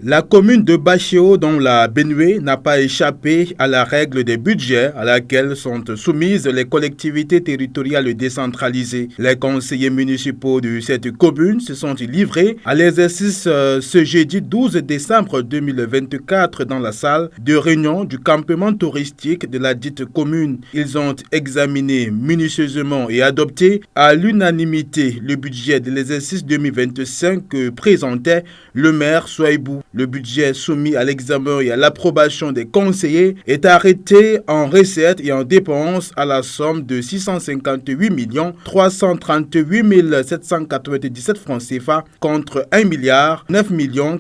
La commune de Bachéo, dans la Benue, n'a pas échappé à la règle des budgets à laquelle sont soumises les collectivités territoriales décentralisées. Les conseillers municipaux de cette commune se sont livrés à l'exercice ce jeudi 12 décembre 2024 dans la salle de réunion du campement touristique de la dite commune. Ils ont examiné minutieusement et adopté à l'unanimité le budget de l'exercice 2025 que présentait le maire Souaïbou. Le budget soumis à l'examen et à l'approbation des conseillers est arrêté en recettes et en dépenses à la somme de 658 338 797 francs CFA contre 1 9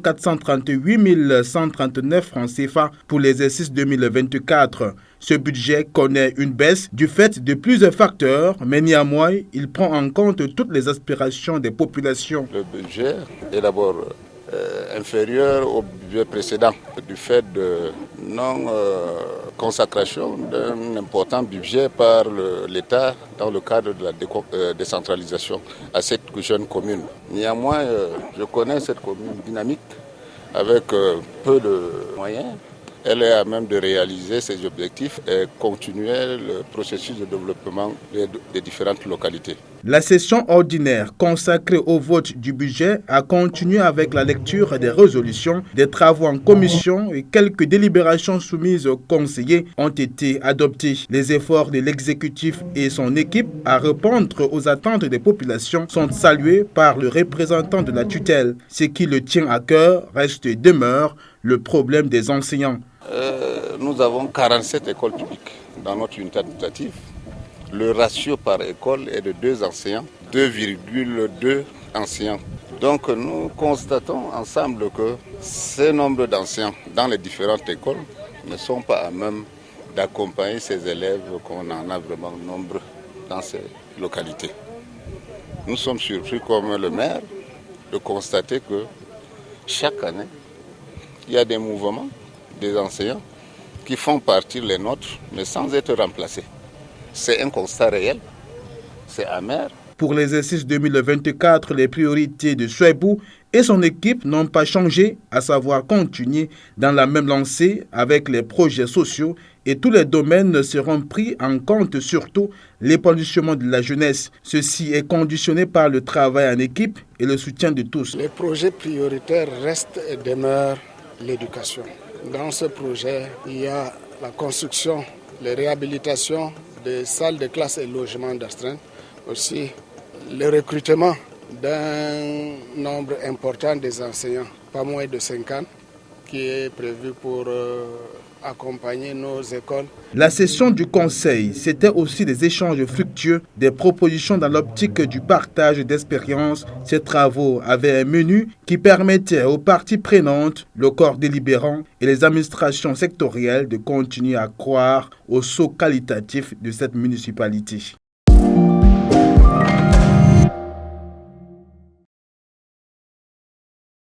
438 139 francs CFA pour l'exercice 2024. Ce budget connaît une baisse du fait de plusieurs facteurs, mais néanmoins, il prend en compte toutes les aspirations des populations. Le budget est d'abord inférieur au budget précédent du fait de non-consacration d'un important budget par l'État dans le cadre de la décentralisation à cette jeune commune. Néanmoins, je connais cette commune dynamique avec peu de moyens. Elle est à même de réaliser ses objectifs et continuer le processus de développement des différentes localités. La session ordinaire consacrée au vote du budget a continué avec la lecture des résolutions, des travaux en commission et quelques délibérations soumises aux conseillers ont été adoptés. Les efforts de l'exécutif et son équipe à répondre aux attentes des populations sont salués par le représentant de la tutelle. Ce qui le tient à cœur reste et demeure le problème des enseignants. Nous avons 47 écoles publiques dans notre unité administrative. Le ratio par école est de 2 enseignants, 2,2 enseignants. Donc nous constatons ensemble que ce nombre d'enseignants dans les différentes écoles ne sont pas à même d'accompagner ces élèves qu'on en a vraiment nombreux dans ces localités. Nous sommes surpris comme le maire de constater que chaque année, il y a des mouvements des enseignants qui font partir les nôtres, mais sans être remplacés. C'est un constat réel, c'est amer. Pour l'exercice 2024, les priorités de Souaïbou et son équipe n'ont pas changé, à savoir continuer dans la même lancée avec les projets sociaux et tous les domaines seront pris en compte, surtout l'épanouissement de la jeunesse. Ceci est conditionné par le travail en équipe et le soutien de tous. Les projets prioritaires restent et demeurent l'éducation. Dans ce projet, il y a la construction, les réhabilitations des salles de classe et logements d'astreinte, aussi le recrutement d'un nombre important des enseignants, pas moins de 50, qui est prévu pour accompagner nos écoles. La session du Conseil, c'était aussi des échanges fructueux, des propositions dans l'optique du partage d'expériences. Ces travaux avaient un menu qui permettait aux parties prenantes, le corps délibérant et les administrations sectorielles de continuer à croire au saut qualitatif de cette municipalité.